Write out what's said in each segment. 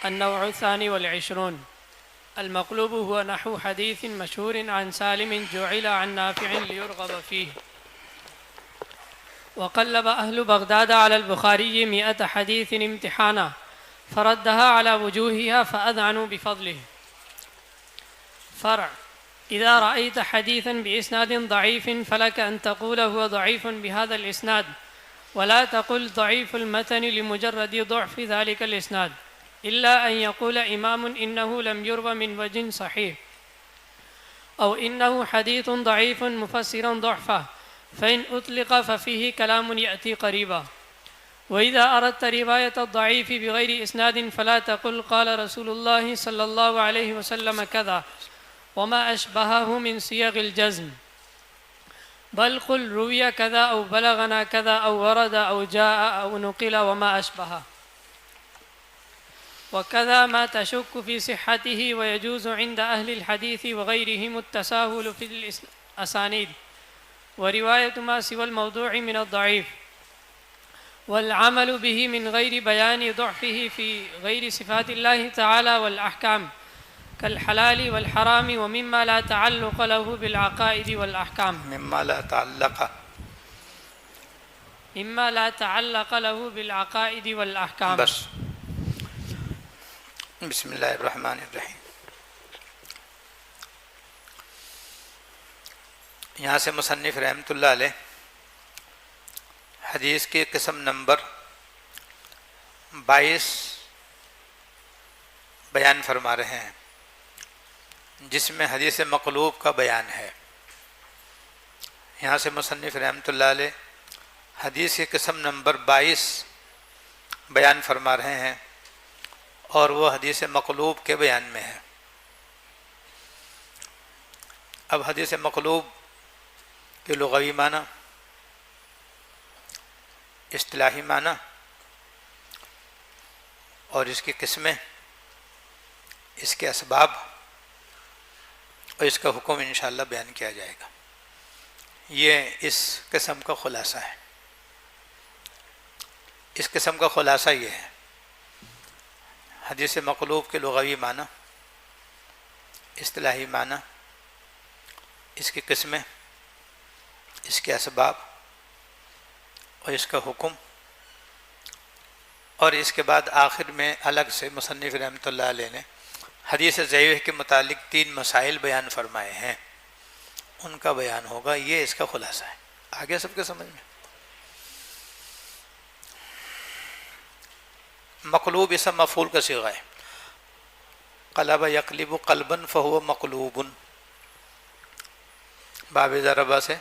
النوع الثاني والعشرون. المقلوب هو نحو حديث مشهور عن سالم جعل عن نافع ليرغب فيه. وقلب أهل بغداد على البخاري 100 حديث امتحانا فردها على وجوهها فأذعنوا بفضله. فرع: إذا رأيت حديثا بإسناد ضعيف فلك أن تقول هو ضعيف بهذا الإسناد، ولا تقل ضعيف المتن لمجرد ضعف ذلك الإسناد، إلا أن يقول إمام إنه لم يروى من وجه صحيح، أو إنه حديث ضعيف مفسرا ضعفه، فإن أطلق ففيه كلام يأتي قريبا. وإذا أردت رواية الضعيف بغير إسناد فلا تقل قال رسول الله صلى الله عليه وسلم كذا وما أشبهه من صيغ الجزم، بل قل روي كذا أو بلغنا كذا أو ورد أو جاء أو نقل وما أشبهه. وكذا ما تشك في صحته، ويجوز عند أهل الحديث وغيرهم التساهل في الأسانيد ورواية ما سوى الموضوع من الضعيف، والعمل به من غير بيان ضعفه في غير صفات الله تعالى والأحكام كالحلال والحرام ومما لا تعلق له بالعقائد والأحكام. مما لا تعلق له بالعقائد والأحكام. بس. بسم اللہ الرحمن الرحیم. یہاں سے مصنف رحمۃ اللہ علیہ حدیث کی قسم نمبر 22 بیان فرما رہے ہیں، جس میں حدیث مقلوب کا بیان ہے. یہاں سے مصنف رحمۃ اللہ علیہ حدیث کی قسم نمبر 22 بیان فرما رہے ہیں، اور وہ حدیث مقلوب کے بیان میں ہے. اب حدیث مقلوب کے لغوی معنی، اصطلاحی معنی اور اس کی قسمیں، اس کے اسباب اور اس کا حکم انشاءاللہ بیان کیا جائے گا. یہ اس قسم کا خلاصہ ہے. اس قسم کا خلاصہ یہ ہے: حدیث مقلوب کے لغوی معنی، اصطلاحی معنی، اس کی قسمیں، اس کے اسباب اور اس کا حکم، اور اس کے بعد آخر میں الگ سے مصنف رحمۃ اللہ علیہ نے حدیث ضعیف کے متعلق 3 مسائل بیان فرمائے ہیں، ان کا بیان ہوگا. یہ اس کا خلاصہ ہے. آگے سب کے سمجھ میں؟ مقلوب اسم مفعول کا صیغہ ہے. قلب یقلب قلبا فہو مقلوب. باب ضربہ سے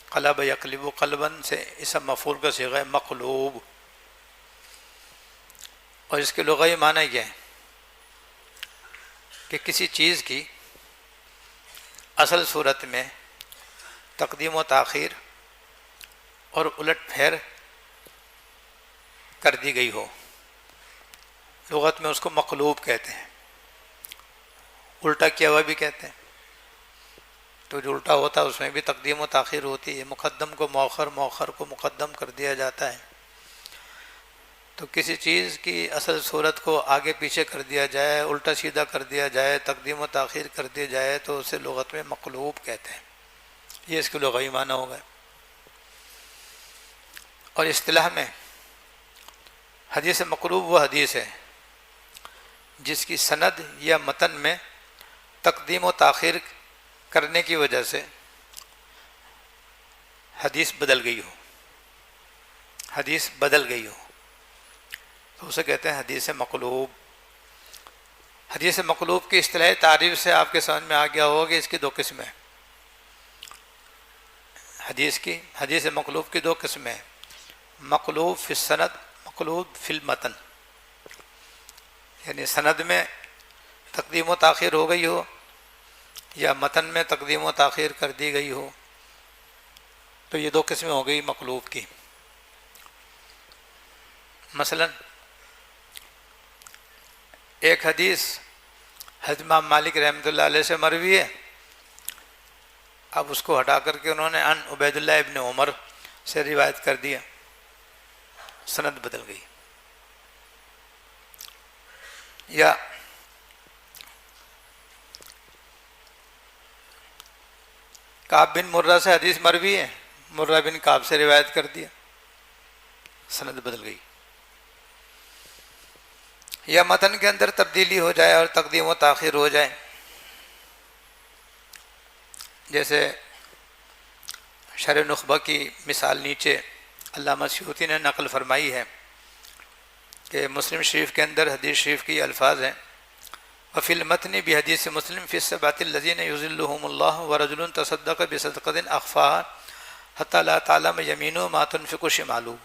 قلب یقلب قلبا سے اسم مفعول کا صیغہ ہے مقلوب. اور اس کے لغوی معنی یہ ہے کہ کسی چیز کی اصل صورت میں تقدیم و تاخیر اور الٹ پھیر کر دی گئی ہو. لغت میں اس کو مقلوب کہتے ہیں. الٹا کیا ہوا بھی کہتے ہیں. تو جو الٹا ہوتا ہے اس میں بھی تقدیم و تاخیر ہوتی ہے. مقدم کو مؤخر، مؤخر کو مقدم کر دیا جاتا ہے. تو کسی چیز کی اصل صورت کو آگے پیچھے کر دیا جائے، الٹا سیدھا کر دیا جائے، تقدیم و تاخیر کر دی جائے تو اسے لغت میں مقلوب کہتے ہیں. یہ اس کے لغوی معنی ہو گئے. اور اصطلاح میں حدیث مقلوب وہ حدیث ہے جس کی سند یا متن میں تقدیم و تاخیر کرنے کی وجہ سے حدیث بدل گئی ہو. حدیث بدل گئی ہو تو اسے کہتے ہیں حدیث مقلوب. حدیث مقلوب کی اصطلاحی تعریف سے آپ کے سمجھ میں آ گیا ہوگا کہ اس کی 2 قسمیں. حدیث مقلوب کی 2 قسمیں: مقلوب فی السند، مقلوب فی المتن. یعنی سند میں تقدیم و تاخیر ہو گئی ہو یا متن میں تقدیم و تاخیر کر دی گئی ہو. تو یہ 2 قسمیں ہو گئی مقلوب کی. مثلا ایک حدیث حضرت امام مالک رحمۃ اللہ علیہ سے مروی ہے، اب اس کو ہٹا کر کے انہوں نے عن عبید اللہ ابن عمر سے روایت کر دیا، سند بدل گئی. یا کعب بن مرہ سے حدیث مروی ہے، مرہ بن کعب سے روایت کر دیا، سند بدل گئی. یا متن کے اندر تبدیلی ہو جائے اور تقدیم و تاخیر ہو جائے، جیسے شرح نخبہ کی مثال نیچے علامہ سیوطی نے نقل فرمائی ہے کہ مسلم شریف کے اندر حدیث شریف کی الفاظ ہیں وفی المتن بحدیث مسلم فی السبعۃ الذین یظلهم اللہ ورجل تصدق بصدقۃ اخفاها حتی لا تعلم یمینہ ما تنفق شمالہ.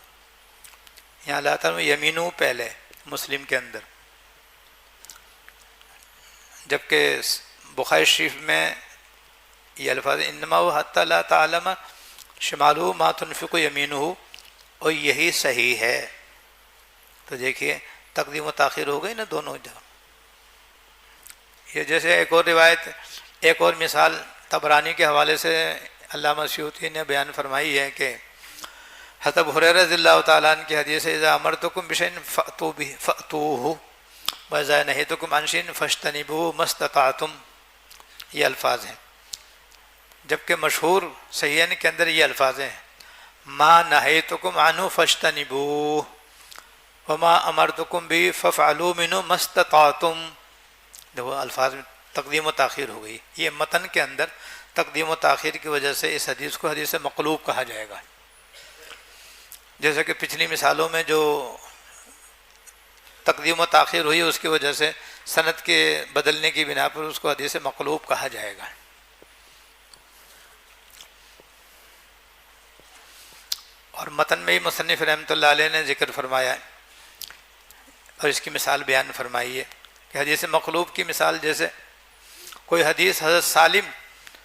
یہاں لا تعلم یمینہ پہلے مسلم کے اندر، جبکہ بخاری شریف میں یہ الفاظ انما هو حتی لا تعلم شمالہ ما تنفق یمینہ، اور یہی صحیح ہے. تو دیکھیے تقدیم و تاخیر ہو گئی نا دونوں جگہ. یہ جیسے ایک اور روایت، ایک اور مثال طبرانی کے حوالے سے علامہ سیوطی نے بیان فرمائی ہے کہ حضرت ابو ہریرہ رضی اللہ تعالیٰ عنہ کی حدیث ہے اذا امرتکم بشیء فأتوہ واذا نہیتکم عن شیء فاجتنبوہ ما استطعتم، یہ الفاظ ہیں. جبکہ مشہور صحیحین کے اندر یہ الفاظ ہیں ما نہیتکم عنہ فاجتنبوہ وما امرتکم بہ فافعلوا منہ ما استطعتم. دیکھو الفاظ میں تقدیم و تاخیر ہو گئی. یہ متن کے اندر تقدیم و تاخیر کی وجہ سے اس حدیث کو حدیث مقلوب کہا جائے گا. جیسے کہ پچھلی مثالوں میں جو تقدیم و تاخیر ہوئی اس کی وجہ سے سند کے بدلنے کی بنا پر اس کو حدیث مقلوب کہا جائے گا. اور متن میں ہی مصنف رحمۃ اللہ علیہ نے ذکر فرمایا ہے اور اس کی مثال بیان فرمائی ہے کہ حدیث مقلوب کی مثال جیسے کوئی حدیث حضرت سالم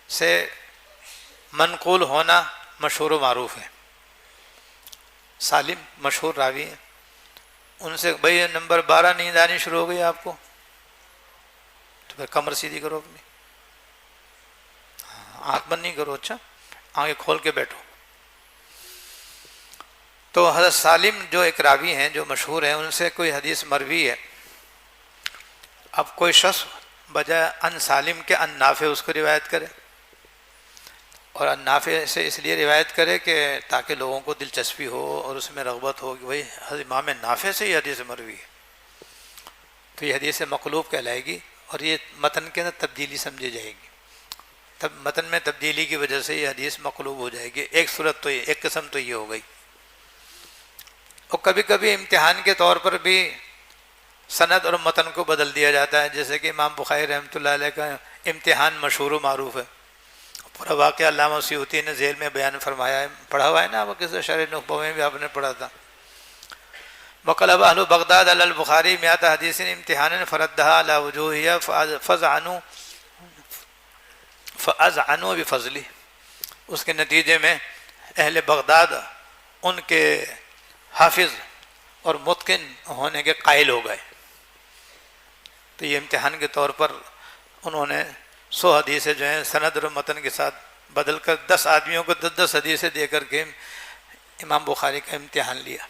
سے منقول ہونا مشہور و معروف ہے. سالم مشہور راوی ہیں، ان سے بھئی نمبر 12 نیند آنی شروع ہو گئی آپ کو، تو پھر کمر سیدھی کرو اپنی، آنکھ بند نہیں کرو، اچھا آنکھیں کھول کے بیٹھو. تو حضرت سالم جو ایک راوی ہیں جو مشہور ہیں، ان سے کوئی حدیث مروی ہے. اب کوئی شخص بجائے ان سالم کے ان نافع اس کو روایت کرے، اور ان نافع سے اس لیے روایت کرے کہ تاکہ لوگوں کو دلچسپی ہو اور اس میں رغبت ہو کہ بھائی حضرت امام نافع سے یہ حدیث مروی ہے، تو یہ حدیث مقلوب کہلائے گی اور یہ متن کے اندر تبدیلی سمجھی جائے گی. تب متن میں تبدیلی کی وجہ سے یہ حدیث مقلوب ہو جائے گی. ایک صورت تو یہ، ایک قسم تو یہ ہو گئی. اور کبھی کبھی امتحان کے طور پر بھی سند اور متن کو بدل دیا جاتا ہے، جیسے کہ امام بخاری رحمۃ اللہ علیہ کا امتحان مشہور و معروف ہے. پورا واقعہ علامہ سیوطی نے ذیل میں بیان فرمایا ہے، پڑھا ہوا ہے نا آپ کسی شرح نخبہ میں بھی آپ نے پڑھا تھا. وقلب اہل بغداد علی البخاری مئۃ حدیث امتحانا فردها علی وجوہها فاذعنوا بفضلہ. اس کے نتیجے میں اہل بغداد ان کے حافظ اور متقن ہونے کے قائل ہو گئے. تو یہ امتحان کے طور پر انہوں نے 100 حدیثیں جو ہیں سند اور متن کے ساتھ بدل کر 10 آدمیوں کو 10 حدیثیں دے کر کے امام بخاری کا امتحان لیا.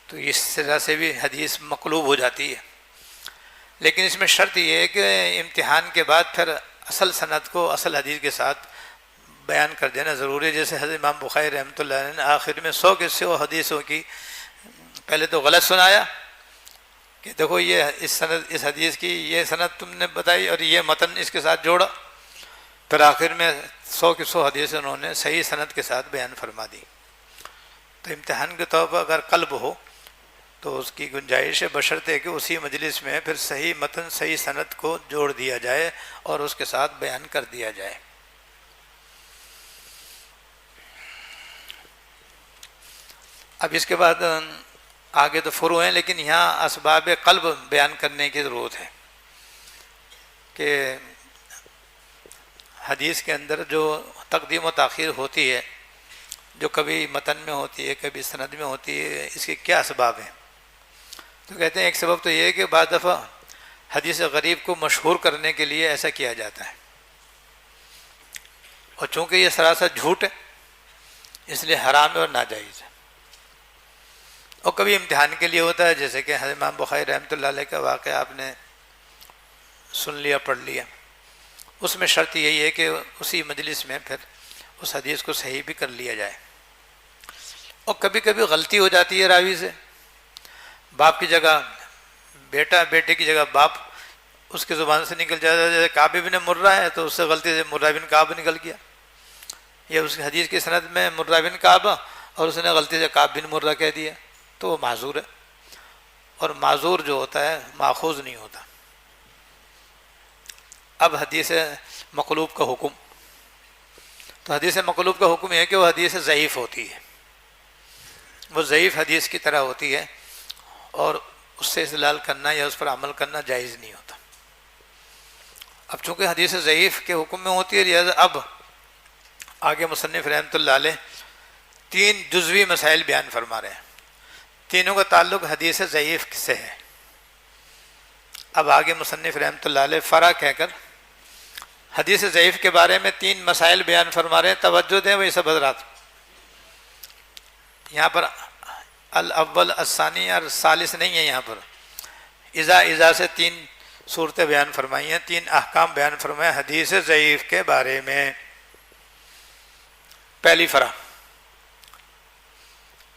تو اس طرح سے بھی حدیث مقلوب ہو جاتی ہے. لیکن اس میں شرط یہ ہے کہ امتحان کے بعد پھر اصل سند کو اصل حدیث کے ساتھ بیان کر دینا ضروری ہے. جیسے حضرت امام بخاری رحمۃ اللہ علیہ نے آخر میں 100 کے 100 حدیثوں کی پہلے تو غلط سنایا کہ دیکھو یہ اس حدیث کی یہ سند تم نے بتائی اور یہ متن اس کے ساتھ جوڑا. پھر آخر میں 100 کی 100 حدیث انہوں نے صحیح سند کے ساتھ بیان فرما دی. تو امتحان کے طور پر اگر قلب ہو تو اس کی گنجائش ہے، بشرطے کہ اسی مجلس میں پھر صحیح متن صحیح سند کو جوڑ دیا جائے اور اس کے ساتھ بیان کر دیا جائے. اب اس کے بعد آگے تو فروع ہیں، لیکن یہاں اسباب قلب بیان کرنے کی ضرورت ہے کہ حدیث کے اندر جو تقدیم و تاخیر ہوتی ہے، جو کبھی متن میں ہوتی ہے کبھی سند میں ہوتی ہے، اس کے کیا اسباب ہیں؟ تو کہتے ہیں ایک سبب تو یہ ہے کہ بعض دفعہ حدیث غریب کو مشہور کرنے کے لیے ایسا کیا جاتا ہے، اور چونکہ یہ سراسر جھوٹ ہے اس لیے حرام ہے اور ناجائز ہے. اور کبھی امتحان کے لیے ہوتا ہے، جیسے کہ حضرت امام بخاری رحمۃ اللہ علیہ کا واقعہ آپ نے سن لیا، پڑھ لیا، اس میں شرط یہی ہے کہ اسی مجلس میں پھر اس حدیث کو صحیح بھی کر لیا جائے۔ اور کبھی کبھی غلطی ہو جاتی ہے راوی سے، باپ کی جگہ بیٹا، بیٹے کی جگہ باپ اس کی زبان سے نکل جاتا ہے، جیسے کعب بن مرہ ہے تو اس سے غلطی سے مرہ بن کعب نکل گیا، یا اس حدیث کی سند میں مرہ بن کعب اور اس نے غلطی سے کعب بن مرہ کہہ دیا تو وہ معذور ہے، اور معذور جو ہوتا ہے ماخوذ نہیں ہوتا۔ اب حدیث مقلوب کا حکم، تو حدیث مقلوب کا حکم یہ ہے کہ وہ حدیث ضعیف ہوتی ہے، وہ ضعیف حدیث کی طرح ہوتی ہے، اور اس سے استدلال کرنا یا اس پر عمل کرنا جائز نہیں ہوتا۔ اب چونکہ حدیث ضعیف کے حکم میں ہوتی ہے، لہٰذا اب آگے مصنف رحمۃ اللہ علیہ 3 جزوی مسائل بیان فرما رہے ہیں، تینوں کا تعلق حدیث ضعیف سے ہے۔ اب آگے مصنف رحمۃ اللہ علیہ فرع کہہ کر حدیث ضعیف کے بارے میں 3 مسائل بیان فرما رہے ہیں۔ توجہ دیں وہی سب حضرات، یہاں پر الاول الثانی اور ثالث نہیں ہے، یہاں پر اذا سے 3 صورتیں بیان فرمائی ہیں، 3 احکام بیان فرمائے حدیث ضعیف کے بارے میں۔ پہلی فرع،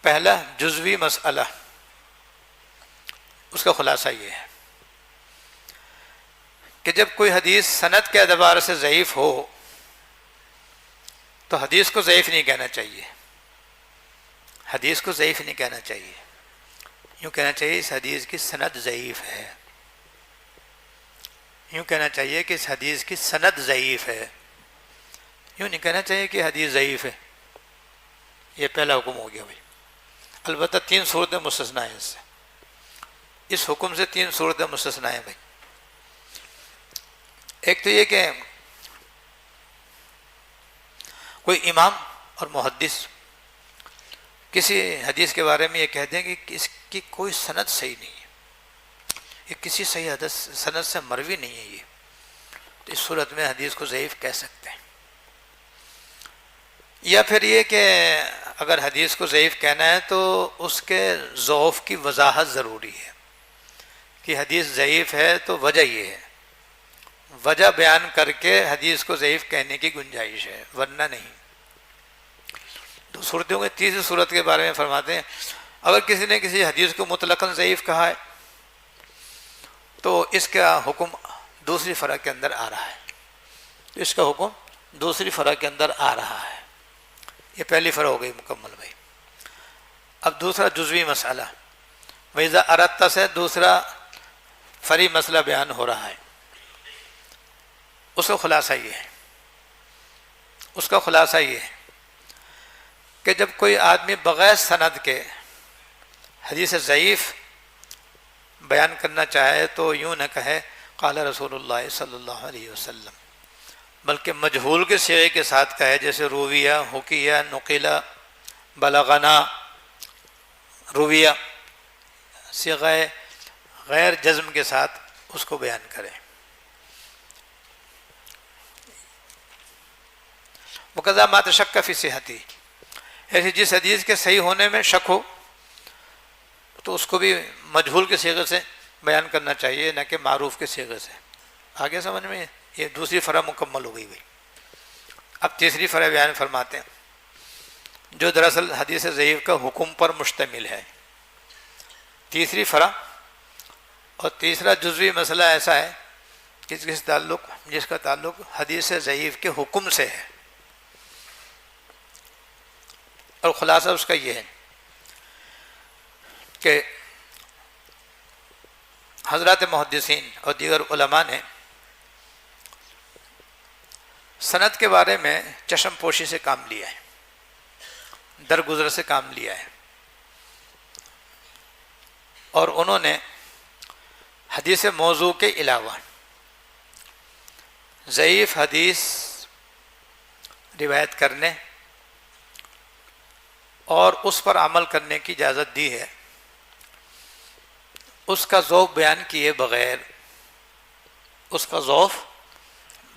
پہلا جزوی مسئلہ، اس کا خلاصہ یہ ہے کہ جب کوئی حدیث سند کے اعتبار سے ضعیف ہو تو حدیث کو ضعیف نہیں کہنا چاہیے، حدیث کو ضعیف نہیں کہنا چاہیے، یوں کہنا چاہیے اس حدیث کی سند ضعیف ہے، یوں کہنا چاہیے کہ اس حدیث کی سند ضعیف ہے، یوں نہیں کہنا چاہیے کہ حدیث ضعیف ہے۔ یہ پہلا حکم ہو گیا بھائی۔ البتہ 3 صورتیں مستثنیٰ ہیں اس سے، اس حکم سے 3 صورتیں مستثنیٰ ہیں بھائی۔ ایک تو یہ کہ کوئی امام اور محدث کسی حدیث کے بارے میں یہ کہہ دیں کہ اس کی کوئی سند صحیح نہیں ہے، یہ کسی صحیح حدیث سند سے مروی نہیں ہے، یہ تو اس صورت میں حدیث کو ضعیف کہہ سکتے ہیں۔ یا پھر یہ کہ اگر حدیث کو ضعیف کہنا ہے تو اس کے ضعف کی وضاحت ضروری ہے کہ حدیث ضعیف ہے تو وجہ یہ ہے، وجہ بیان کر کے حدیث کو ضعیف کہنے کی گنجائش ہے، ورنہ نہیں۔ تو صورتوں کے تیسری صورت کے بارے میں فرماتے ہیں، اگر کسی نے کسی حدیث کو مطلقاً ضعیف کہا ہے تو اس کا حکم دوسری فرع کے اندر آ رہا ہے، اس کا حکم دوسری فرع کے اندر آ رہا ہے۔ یہ پہلی فرع ہو گئی مکمل بھائی۔ اب دوسرا جزوی مسئلہ، وَإِذَا أَرَدْتَ سے دوسرا فرعی مسئلہ بیان ہو رہا ہے، اس کا خلاصہ یہ ہے، اس کا خلاصہ یہ ہے کہ جب کوئی آدمی بغیر سند کے حدیث ضعیف بیان کرنا چاہے تو یوں نہ کہے قال رسول اللہ صلی اللہ علیہ وسلم، بلکہ مجہول کے صیغے کے ساتھ کہے، جیسے رویہ، حکیہ، نقیلہ، بلغنا، رویہ، صیغہ غیر جزم کے ساتھ اس کو بیان کرے۔ وَقَذَا مَا تَشَكَّ فِي صِحَتِهِ، ایسی جس حدیث کے صحیح ہونے میں شک ہو تو اس کو بھی مجہول کے صیغے سے بیان کرنا چاہیے، نہ کہ معروف کے صیغے سے۔ آگے سمجھ میں یہ دوسری فرع مکمل ہو گئی بھائی۔ اب تیسری فرع بیان فرماتے ہیں جو دراصل حدیث ضعیف کا حکم پر مشتمل ہے۔ تیسری فرع اور تیسرا جزوی مسئلہ ایسا ہے کہ جس کا تعلق حدیث ضعیف کے حکم سے ہے، اور خلاصہ اس کا یہ ہے کہ حضرات محدثین اور دیگر علماء نے سند کے بارے میں چشم پوشی سے کام لیا ہے، درگزر سے کام لیا ہے، اور انہوں نے حدیث موضوع کے علاوہ ضعیف حدیث روایت کرنے اور اس پر عمل کرنے کی اجازت دی ہے، اس کا ذوق بیان کیے بغیر، اس کا ذوق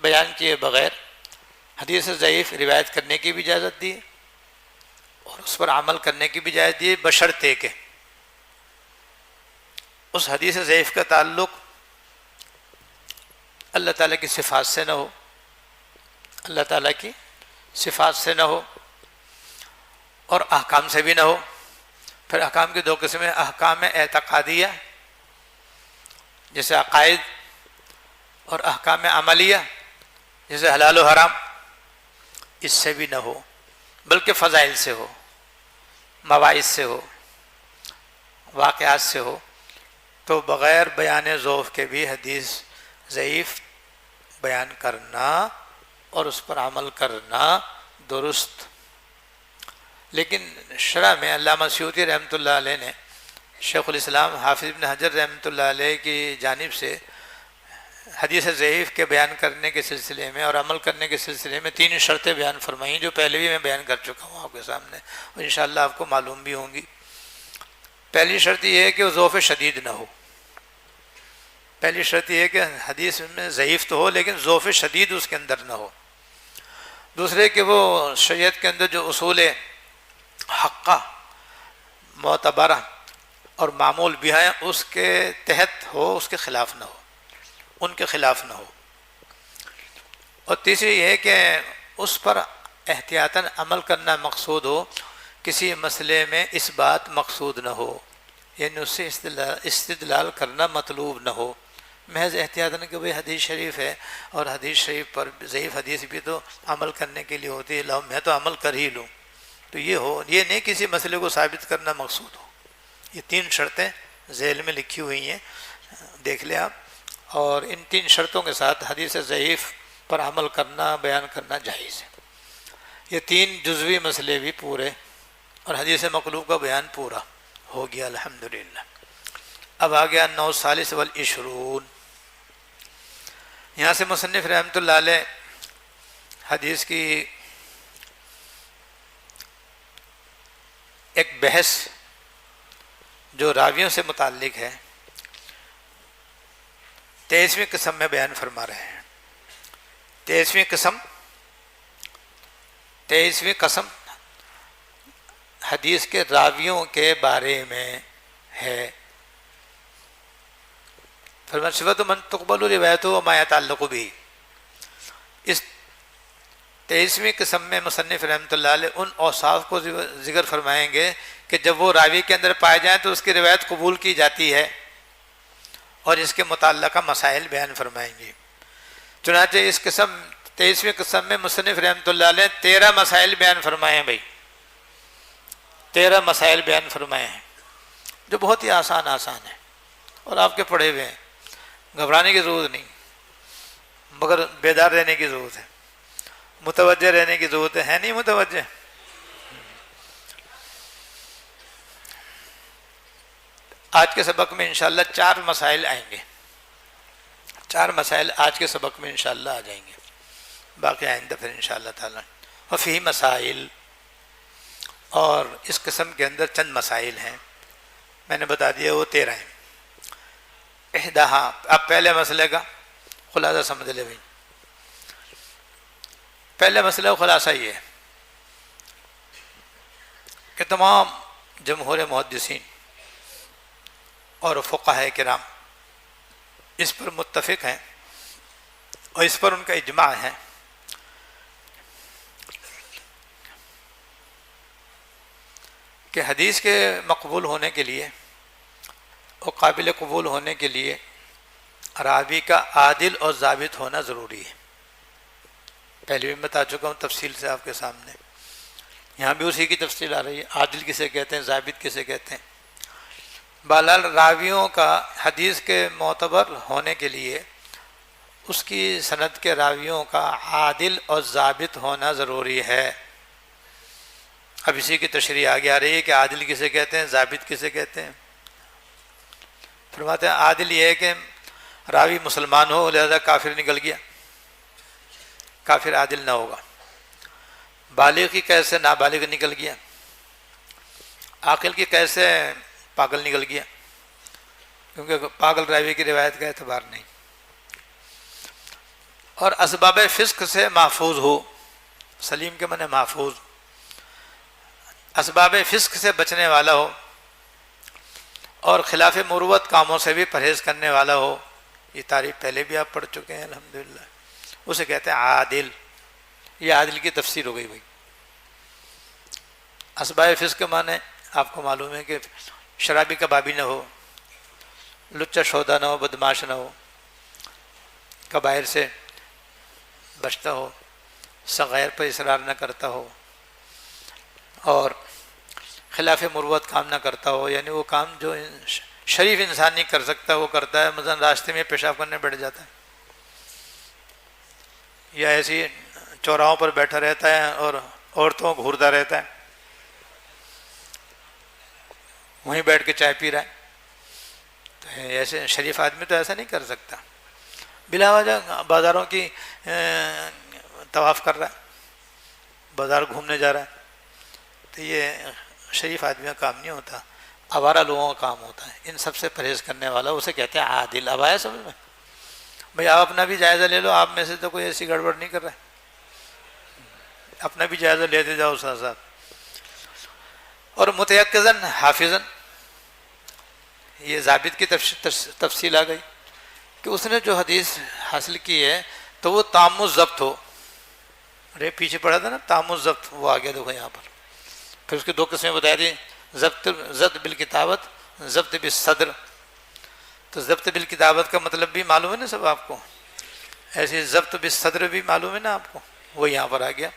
بیان کیے بغیر حدیث ضعیف روایت کرنے کی بھی اجازت دی ہے اور اس پر عمل کرنے کی بھی اجازت دی ہے، بشرطے کہ اس حدیث ضعیف کا تعلق اللہ تعالیٰ کی صفات سے نہ ہو، اللہ تعالیٰ کی صفات سے نہ ہو، اور احکام سے بھی نہ ہو۔ پھر احکام کی دو قسمیں، احکام اعتقادیہ جیسے عقائد، اور احکام عملیہ جیسے حلال و حرام، اس سے بھی نہ ہو، بلکہ فضائل سے ہو، مواعظ سے ہو، واقعات سے ہو، تو بغیر بیان ضعف کے بھی حدیث ضعیف بیان کرنا اور اس پر عمل کرنا درست۔ لیکن شرح میں علامہ سیوطی رحمۃ اللہ علیہ نے شیخ الاسلام حافظ ابن حجر رحمۃ اللہ علیہ کی جانب سے حدیث ضعیف کے بیان کرنے کے سلسلے میں اور عمل کرنے کے سلسلے میں 3 شرطیں بیان فرمائیں، جو پہلے بھی میں بیان کر چکا ہوں آپ کے سامنے، اور انشاءاللہ آپ کو معلوم بھی ہوں گی۔ پہلی شرط یہ ہے کہ وہ ضعف شدید نہ ہو، پہلی شرط یہ ہے کہ حدیث میں ضعیف تو ہو لیکن ضعف شدید اس کے اندر نہ ہو۔ دوسرے کہ وہ شریعت کے اندر جو اصول حقہ، معتبرہ اور معمول بھی ہیں اس کے تحت ہو، اس کے خلاف نہ ہو، ان کے خلاف نہ ہو۔ اور تیسری یہ ہے کہ اس پر احتیاطاً عمل کرنا مقصود ہو، کسی مسئلے میں اس بات مقصود نہ ہو، یعنی اس سے استدلال کرنا مطلوب نہ ہو، محض احتیاطاً کہ بھئی حدیث شریف ہے اور حدیث شریف پر ضعیف حدیث بھی تو عمل کرنے کے لیے ہوتی ہے، لو میں تو عمل کر ہی لوں، تو یہ ہو، یہ نہیں کسی مسئلے کو ثابت کرنا مقصود ہو۔ یہ 3 شرطیں ذیل میں لکھی ہوئی ہیں، دیکھ لیں آپ، اور ان 3 شرطوں کے ساتھ حدیث ضعیف پر عمل کرنا، بیان کرنا جائز ہے۔ یہ 3 جزوی مسئلے بھی پورے اور حدیث مقلوب کا بیان پورا ہو گیا الحمدللہ۔ اب آ گیا 9 یہاں سے مصنف رحمۃ اللہ علیہ حدیث کی ایک بحث جو راویوں سے متعلق ہے 23ویں قسم میں بیان فرما رہے ہیں۔ 23ویں قسم حدیث کے راویوں کے بارے میں ہے۔ فرمان صفت من تقبل روایتہ وما يتعلق به۔ اس 23ویں قسم میں مصنف رحمۃ اللہ علیہ ان اوصاف کو ذکر فرمائیں گے کہ جب وہ راوی کے اندر پائے جائیں تو اس کی روایت قبول کی جاتی ہے، اور اس کے متعلقہ مسائل بیان فرمائیں گے۔ چنانچہ اس قسم 23ویں قسم میں مصنف رحمۃ اللہ علیہ 13 مسائل بیان فرمائے ہیں، بھائی 13 مسائل بیان فرمائے ہیں، جو بہت ہی آسان ہیں اور آپ کے پڑھے ہوئے ہیں، گھبرانے کی ضرورت نہیں، مگر بیدار رہنے کی ضرورت ہے، متوجہ رہنے کی ضرورت ہے نہیں متوجہ؟ آج کے سبق میں انشاءاللہ 4 مسائل آئیں گے، 4 مسائل آج کے سبق میں انشاءاللہ آ جائیں گے، باقی آئندہ پھر انشاءاللہ تعالی۔ وفی مسائل، اور اس قسم کے اندر چند مسائل ہیں، میں نے بتا دیا وہ 13 ہیں۔ احدہا، اب پہلے مسئلے کا خلاصہ سمجھ لے بھائی۔ پہلے مسئلہ کا خلاصہ یہ ہے کہ تمام جمہور محدثین اور فقہاء کرام اس پر متفق ہیں اور اس پر ان کا اجماع ہے کہ حدیث کے مقبول ہونے کے لیے اور قابل قبول ہونے کے لیے راوی کا عادل اور ضابط ہونا ضروری ہے۔ پہلے بھی بتا چکا ہوں تفصیل سے آپ کے سامنے، یہاں بھی اسی کی تفصیل آ رہی ہے، عادل کسے کہتے ہیں، ضابط کسے کہتے ہیں۔ بہرحال راویوں کا حدیث کے معتبر ہونے کے لیے اس کی سند کے راویوں کا عادل اور ضابط ہونا ضروری ہے۔ اب اسی کی تشریح آگے آ رہی ہے کہ عادل کسے کہتے ہیں، ضابط کسے کہتے ہیں۔ فرماتے ہیں عادل یہ ہے کہ راوی مسلمان ہو لہذا کافر نکل گیا، کافر عادل نہ ہوگا۔ بالغ کی قید سے نابالغ نکل گیا، عاقل کی قید سے پاگل نکل گیا، کیونکہ پاگل راوی کی روایت کا اعتبار نہیں۔ اور اسباب فسق سے محفوظ ہو، سلیم کے معنی محفوظ، اسباب فسق سے بچنے والا ہو، اور خلاف مروت کاموں سے بھی پرہیز کرنے والا ہو. یہ تعریف پہلے بھی آپ پڑھ چکے ہیں الحمدللہ. اسے کہتے ہیں عادل. یہ عادل کی تفسیر ہو گئی بھائی. اسباب فسق کے معنی آپ کو معلوم ہے کہ شرابی کبابی نہ ہو، لچا شودا نہ ہو، بدماش نہ ہو، کبائر سے بچتا ہو، صغائر پر اصرار نہ کرتا ہو، اور خلاف مروت کام نہ کرتا ہو. یعنی وہ کام جو شریف انسان نہیں کر سکتا وہ کرتا ہے. مثلا راستے میں پیشاب کرنے بیٹھ جاتا ہے، یا ایسی چوراہوں پر بیٹھا رہتا ہے اور عورتوں کو گھورتا رہتا ہے، وہیں بیٹھ کے چائے پی رہا ہے. تو ایسے شریف آدمی تو ایسا نہیں کر سکتا. بلا وجہ بازاروں کی طواف کر رہا ہے، بازار گھومنے جا رہا ہے، تو یہ شریف آدمی کا کام نہیں ہوتا، آوارہ لوگوں کا کام ہوتا ہے. ان سب سے پرہیز کرنے والا اسے کہتے ہیں عادل. اب آیا سمجھ میں؟ بھئی آپ اپنا بھی جائزہ لے لو. آپ میں سے تو کوئی ایسی گڑبڑ نہیں کر رہا ہے. اپنا بھی جائزہ لیتے جاؤ ساتھ ساتھ. اور متیقظاً حافظاً، یہ ضابط کی تفصیل آ گئی کہ اس نے جو حدیث حاصل کی ہے تو وہ تام الضبط ہو. ارے پیچھے پڑھا تھا نا تام الضبط، وہ آگے دیکھو یہاں پر. پھر اس کی دو قسمیں بتا دی، ضبط بالکتابت، ضبط بالصدر. تو ضبط بالکتابت کا مطلب بھی معلوم ہے نا سب آپ کو، ایسے ضبط بالصدر بھی معلوم ہے نا آپ کو، وہ یہاں پر آ گیا.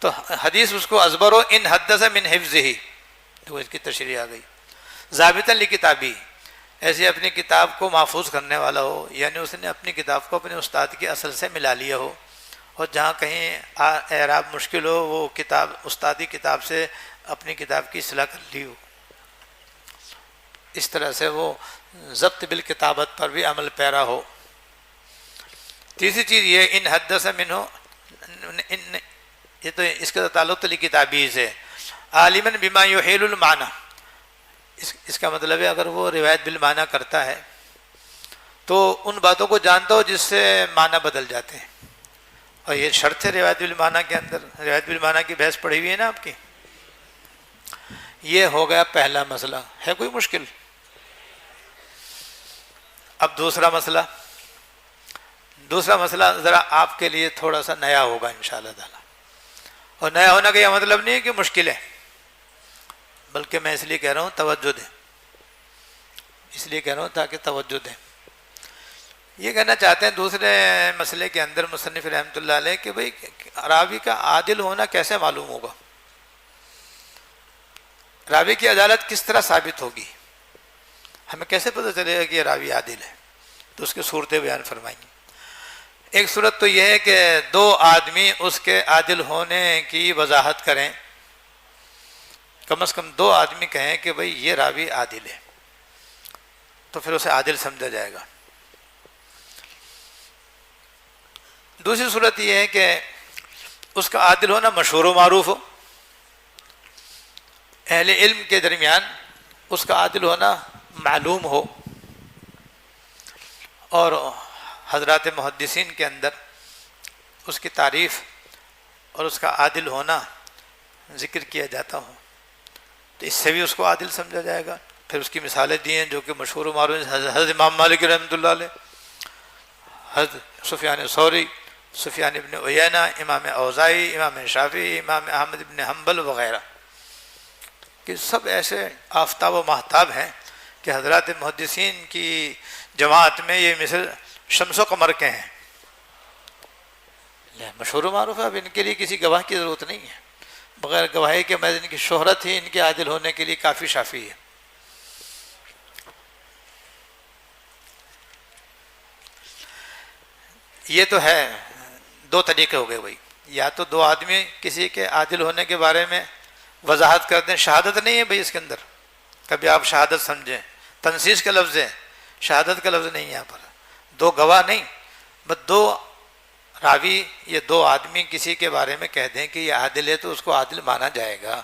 تو حدیث اس کو ازبر و ان حدث من حفظہ، تو اس کی تشریح آ گئی. ضابطا لکتابی، ایسے اپنی کتاب کو محفوظ کرنے والا ہو، یعنی اس نے اپنی کتاب کو اپنے استاد کی اصل سے ملا لیا ہو، اور جہاں کہیں اعراب مشکل ہو وہ کتاب استادی کتاب سے اپنی کتاب کی اصلاح کر لی ہو. اس طرح سے وہ ضبط بالکتابت پر بھی عمل پیرا ہو. تیسری چیز یہ ان حدث منہ، یہ تو اس کا تعلق تو کتابی سے. عالما بما یحیل المعنی، اس کا مطلب ہے اگر وہ روایت بالمعنی کرتا ہے تو ان باتوں کو جانتا ہو جس سے معنی بدل جاتے ہیں. اور یہ شرط ہے روایت بالمعنی کے اندر. روایت بالمعنی کی بحث پڑھی ہوئی ہے نا آپ کی. یہ ہو گیا پہلا مسئلہ. ہے کوئی مشکل؟ اب دوسرا مسئلہ ذرا آپ کے لیے تھوڑا سا نیا ہوگا انشاءاللہ تعالی. اور نیا ہونے کا یہ مطلب نہیں ہے کہ مشکل ہے، بلکہ میں اس لیے کہہ رہا ہوں توجہ دیں، اس لیے کہہ رہا ہوں تاکہ توجہ دیں. یہ کہنا چاہتے ہیں دوسرے مسئلے کے اندر مصنف رحمۃ اللہ علیہ کہ بھئی راوی کا عادل ہونا کیسے معلوم ہوگا، راوی کی عدالت کس طرح ثابت ہوگی، ہمیں کیسے پتہ چلے گا کہ یہ راوی عادل ہے. تو اس کی صورتیں بیان فرمائیں گے. ایک صورت تو یہ ہے کہ دو آدمی اس کے عادل ہونے کی وضاحت کریں، کم از کم دو آدمی کہیں کہ بھئی یہ راوی عادل ہے، تو پھر اسے عادل سمجھا جائے گا. دوسری صورت یہ ہے کہ اس کا عادل ہونا مشہور و معروف ہو، اہل علم کے درمیان اس کا عادل ہونا معلوم ہو، اور حضرات محدثین کے اندر اس کی تعریف اور اس کا عادل ہونا ذکر کیا جاتا ہو، تو اس سے بھی اس کو عادل سمجھا جائے گا. پھر اس کی مثالیں دی ہیں جو کہ مشہور و معروف، حضرت امام مالک رحمۃ اللہ علیہ، حضرت سفیان ثوری، سفیان ابن عیینہ، امام اوزاعی، امام شافعی، امام احمد ابن حنبل وغیرہ، کہ سب ایسے آفتاب و ماہتاب ہیں کہ حضرات محدثین کی جماعت میں یہ مثل شمس و قمر کے ہیں. مشہور و معروف ہے، اب ان کے لیے کسی گواہ کی ضرورت نہیں ہے، بغیر گواہی کے محض ان کی شہرت ہی ان کے عادل ہونے کے لیے کافی شافی ہے. یہ تو ہے دو طریقے ہو گئے بھائی. یا تو دو آدمی کسی کے عادل ہونے کے بارے میں وضاحت کر دیں، شہادت نہیں ہے بھائی اس کے اندر، کبھی آپ شہادت سمجھیں، تنصیص کا لفظ ہے، شہادت کا لفظ نہیں ہے یہاں پر. دو گواہ نہیں، بس دو راوی یا دو آدمی کسی کے بارے میں کہہ دیں کہ یہ عادل ہے تو اس کو عادل مانا جائے گا.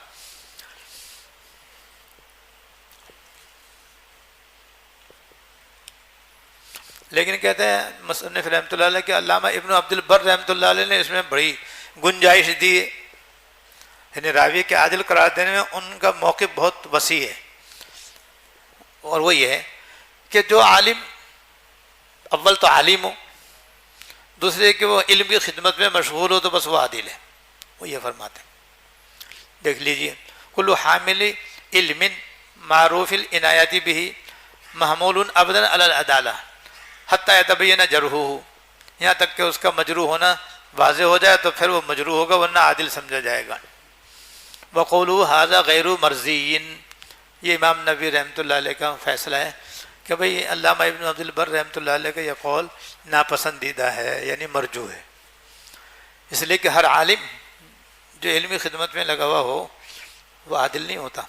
لیکن کہتے ہیں مصنف رحمۃ اللہ علیہ کہ علامہ ابن عبد البر رحمۃ اللہ علیہ نے اس میں بڑی گنجائش دی ہے، یعنی راوی کے عادل قرار دینے میں ان کا موقف بہت وسیع ہے. اور وہ یہ ہے کہ جو عالم اول تو عالم ہو، دوسرے کہ وہ علم کی خدمت میں مشغول ہو، تو بس وہ عادل ہے. وہ یہ فرماتے ہیں. دیکھ لیجئے، کل حامل علم معروف العنایت به محمول ابدا علی العدالہ حتی یتبین جرحہ، یہاں تک کہ اس کا مجروح ہونا واضح ہو جائے تو پھر وہ مجروح ہوگا، ورنہ عادل سمجھا جائے گا. وقولوا ھذا غیر مرضی، یہ امام نووی رحمۃ اللہ علیہ کا فیصلہ ہے کہ بھئی علامہ ابن عبد البر رحمۃ اللہ علیہ کا یہ قول ناپسندیدہ ہے، یعنی مرجوح ہے. اس لیے کہ ہر عالم جو علمی خدمت میں لگا ہوا ہو وہ عادل نہیں ہوتا.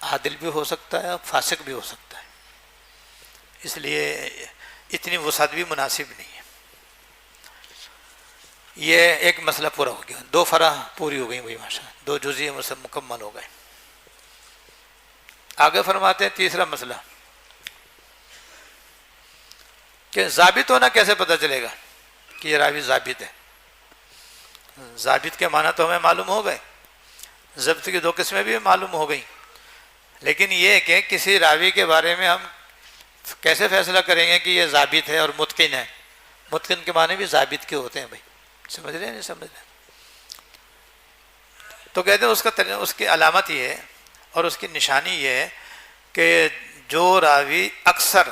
عادل بھی ہو سکتا ہے، فاسق بھی ہو سکتا ہے. اس لیے اتنی وسعت بھی مناسب نہیں ہے. یہ ایک مسئلہ پورا ہو گیا، 2 فرع پوری ہو گئی بھائی ماشاء اللہ، 2 جزئیے مکمل ہو گئے. آگے فرماتے ہیں تیسرا مسئلہ کہ ضابط ہونا کیسے پتہ چلے گا کہ یہ راوی ضابط ہے. ضابط کے معنی تو ہمیں معلوم ہو گئے، ضبط کی 2 قسمیں بھی معلوم ہو گئیں، لیکن یہ کہ کسی راوی کے بارے میں ہم کیسے فیصلہ کریں گے کہ یہ ضابط ہے اور متقن ہے. متقن کے معنی بھی ضابط کے ہوتے ہیں بھائی، سمجھ رہے ہیں نہیں سمجھ رہے؟ تو کہتے ہیں اس کی علامت یہ ہے اور اس کی نشانی یہ ہے کہ جو راوی اکثر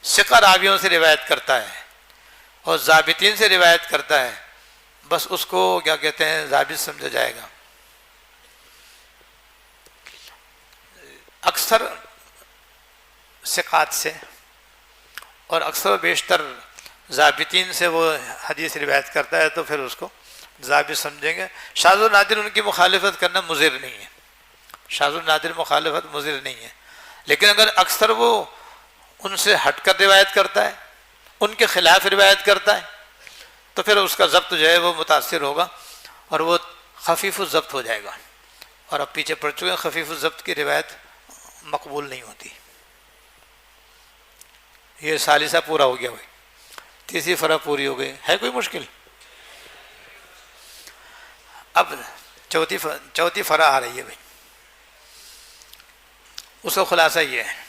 ثقہ راویوں سے روایت کرتا ہے اور ضابطین سے روایت کرتا ہے، بس اس کو کیا کہتے ہیں ضابط سمجھا جائے گا. اکثر ثقات سے اور اکثر و بیشتر ضابطین سے وہ حدیث روایت کرتا ہے تو پھر اس کو ضابط سمجھیں گے. شاذ و نادر ان کی مخالفت کرنا مضر نہیں ہے، شاذ و نادر مخالفت مضر نہیں ہے، لیکن اگر اکثر وہ ان سے ہٹ کر روایت کرتا ہے، ان کے خلاف روایت کرتا ہے، تو پھر اس کا ضبط جو ہے وہ متاثر ہوگا اور وہ خفیف الضبط ہو جائے گا. اور اب پیچھے پڑ چکے ہیں خفیف الضبط کی روایت مقبول نہیں ہوتی. یہ ثالثہ پورا ہو گیا بھائی، تیسری فرع پوری ہو گئی. ہے کوئی مشکل؟ اب چوتھی فرع آ رہی ہے بھائی. اس کا خلاصہ یہ ہے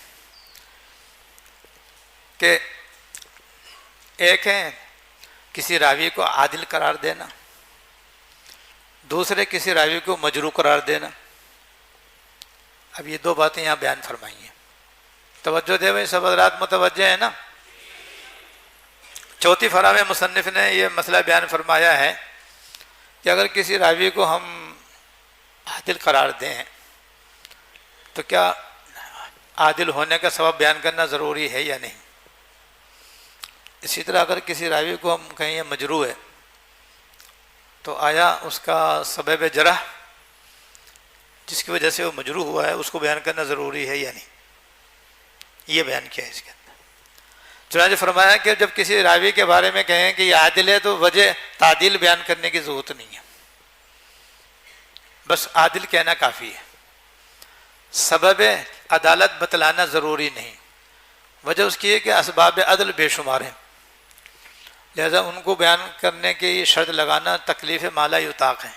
کہ ایک ہے کسی راوی کو عادل قرار دینا، دوسرے کسی راوی کو مجروح قرار دینا. اب یہ 2 باتیں یہاں بیان فرمائی ہیں. توجہ دے بھائی، سب حضرات متوجہ ہیں نا؟ چوتھی فرع میں مصنف نے یہ مسئلہ بیان فرمایا ہے کہ اگر کسی راوی کو ہم عادل قرار دیں تو کیا عادل ہونے کا سبب بیان کرنا ضروری ہے یا نہیں. اسی طرح اگر کسی راوی کو ہم کہیں یہ مجروح ہے تو آیا اس کا سبب جرح جس کی وجہ سے وہ مجروح ہوا ہے اس کو بیان کرنا ضروری ہے یا نہیں. یہ بیان کیا ہے اس کے اندر. چنانچہ فرمایا کہ جب کسی راوی کے بارے میں کہیں کہ یہ عادل ہے تو وجہ تعدیل بیان کرنے کی ضرورت نہیں ہے، بس عادل کہنا کافی ہے. سبب عدالت بتلانا ضروری نہیں. وجہ اس کی ہے کہ اسباب عدل بے شمار ہیں، لہذا ان کو بیان کرنے کی شرط لگانا تکلیف مالا یطاق ہے،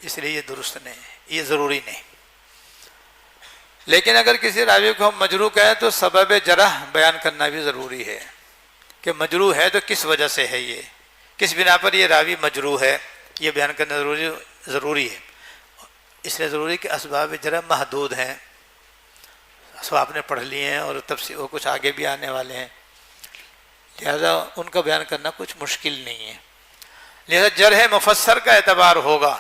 اس لیے یہ درست نہیں ہے، یہ ضروری نہیں. لیکن اگر کسی راوی کو ہم مجروح کہیں تو سبب جرح بیان کرنا بھی ضروری ہے کہ مجروح ہے تو کس وجہ سے ہے، یہ کس بنا پر یہ راوی مجروح ہے، یہ بیان کرنا ضروری ہے. اس لیے ضروری کہ اسباب جرح محدود ہیں، اسباب آپ نے پڑھ لیے ہیں اور تفصیل وہ کچھ آگے بھی آنے والے ہیں، لہذا ان کا بیان کرنا کچھ مشکل نہیں ہے. لہذا جرح مفسر کا اعتبار ہوگا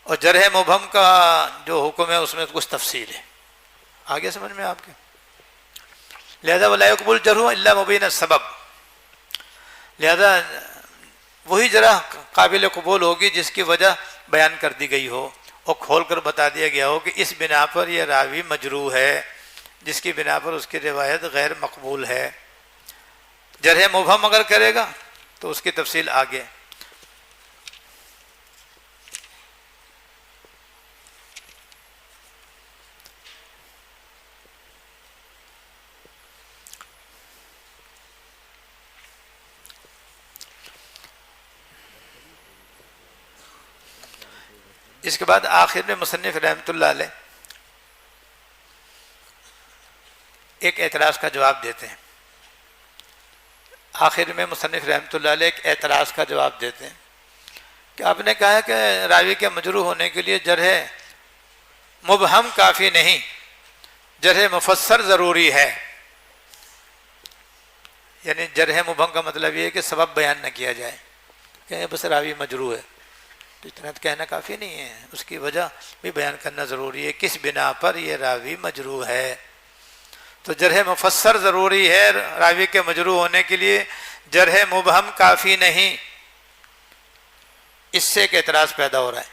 اور جرح مبہم کا جو حکم ہے اس میں کچھ تفصیل ہے. آگے سمجھ میں آپ کے؟ لہذا ولا يقبل الجرح الا مبین السبب، لہذا وہی جرح قابل قبول ہوگی جس کی وجہ بیان کر دی گئی ہو اور کھول کر بتا دیا گیا ہو کہ اس بنا پر یہ راوی مجروح ہے، جس کی بنا پر اس کی روایت غیر مقبول ہے. جرح مبہم اگر کرے گا تو اس کی تفصیل آگے. اس کے بعد آخر میں مصنف رحمۃ اللہ علیہ ایک اعتراض کا جواب دیتے ہیں. آخر میں مصنف رحمۃ اللہ علیہ ایک اعتراض کا جواب دیتے ہیں کہ آپ نے کہا کہ راوی کے مجروح ہونے کے لیے جرح مبہم کافی نہیں، جرح مفسر ضروری ہے. یعنی جرح مبہم کا مطلب یہ ہے کہ سبب بیان نہ کیا جائے کہ بس راوی مجروح ہے، تو اتنا کہنا کافی نہیں ہے، اس کی وجہ بھی بیان کرنا ضروری ہے، کس بنا پر یہ راوی مجروح ہے. تو جرح مفسر ضروری ہے راوی کے مجروح ہونے کے لیے، جرح مبہم کافی نہیں. اس سے ایک اعتراض پیدا ہو رہا ہے،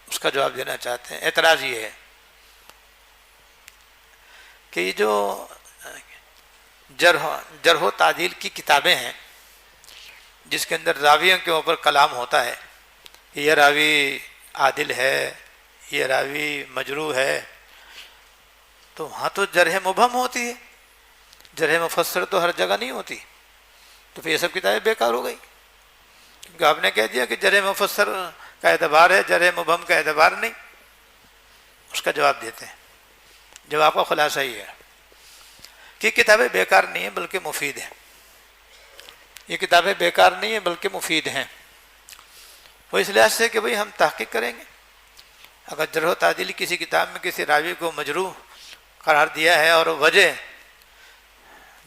اس کا جواب دینا چاہتے ہیں. اعتراض یہ ہے کہ یہ جو جرح و تعدیل کی کتابیں ہیں جس کے اندر راویوں کے اوپر کلام ہوتا ہے کہ یہ راوی عادل ہے، یہ راوی مجروح ہے، تو وہاں تو جرح مبہم ہوتی ہے، جرح مفسر تو ہر جگہ نہیں ہوتی. تو پھر یہ سب کتابیں بیکار ہو گئی، کیونکہ آپ نے کہہ دیا کہ جرح مفسر کا اعتبار ہے، جرح مبہم کا اعتبار نہیں. اس کا جواب دیتے ہیں. جواب کا خلاصہ یہ ہے کہ کتابیں بیکار نہیں ہیں بلکہ مفید ہیں. یہ کتابیں بیکار نہیں ہیں بلکہ مفید ہیں. وہ اس لحاظ سے کہ بھئی ہم تحقیق کریں گے. اگر جرح و تعدیل کسی کتاب میں کسی راوی کو مجروح قرار دیا ہے اور وجہ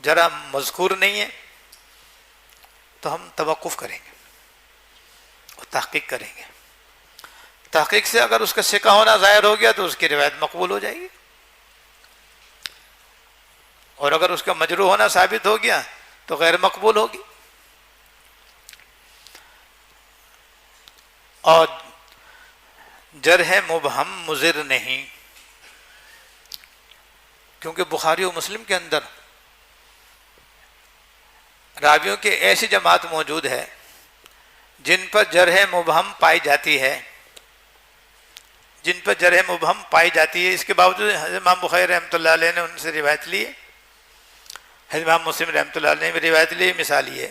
جرح مذکور نہیں ہے تو ہم توقف کریں گے اور تحقیق کریں گے. تحقیق سے اگر اس کا ثقہ ہونا ظاہر ہو گیا تو اس کی روایت مقبول ہو جائے گی، اور اگر اس کا مجروح ہونا ثابت ہو گیا تو غیر مقبول ہوگی. اور جرح مبہم مضر نہیں، کیونکہ بخاری و مسلم کے اندر راویوں کی ایسی جماعت موجود ہے جن پر جرح مبہم پائی جاتی ہے، جن پر جرح مبہم پائی جاتی ہے. اس کے باوجود حضرت امام بخاری رحمۃ اللہ علیہ نے ان سے روایت لی ہے، حضرت امام مسلم رحمۃ اللہ علیہ نے بھی روایت لی. مثال یہ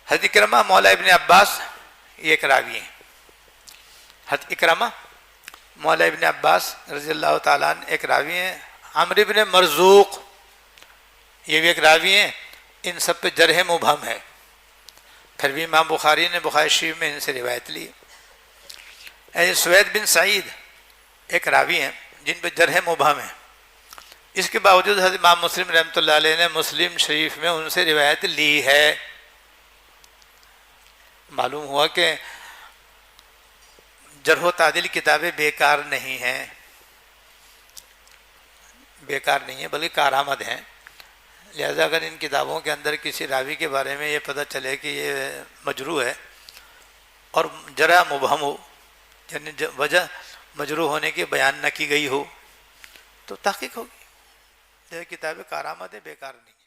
حضرت اکرمہ مولا ابن عباس یہ ایک راوی ہیں. حضرت اکرمہ مولا ابن عباس رضی اللہ تعالیٰ عنہ ایک راوی ہیں. عمرو بن مرزوق یہ بھی ایک راوی ہیں. ان سب پہ جرح مبہم ہے، پھر بھی امام بخاری نے بخاری شریف میں ان سے روایت لی. سوید بن سعید ایک راوی ہیں جن پہ جرح مبہم ہے. اس کے باوجود حضرت امام مسلم رحمۃ اللہ علیہ نے مسلم شریف میں ان سے روایت لی ہے. معلوم ہوا کہ جرح و تعدیل کتابیں بیکار نہیں ہیں، بیکار نہیں ہیں بلکہ کارآمد ہیں. لہذا اگر ان کتابوں کے اندر کسی راوی کے بارے میں یہ پتہ چلے کہ یہ مجروح ہے اور جرح مبہم ہو، یعنی وجہ مجروح ہونے کی بیان نہ کی گئی ہو، تو تحقیق ہوگی. یہ کتابیں کارآمد ہیں، بیکار نہیں.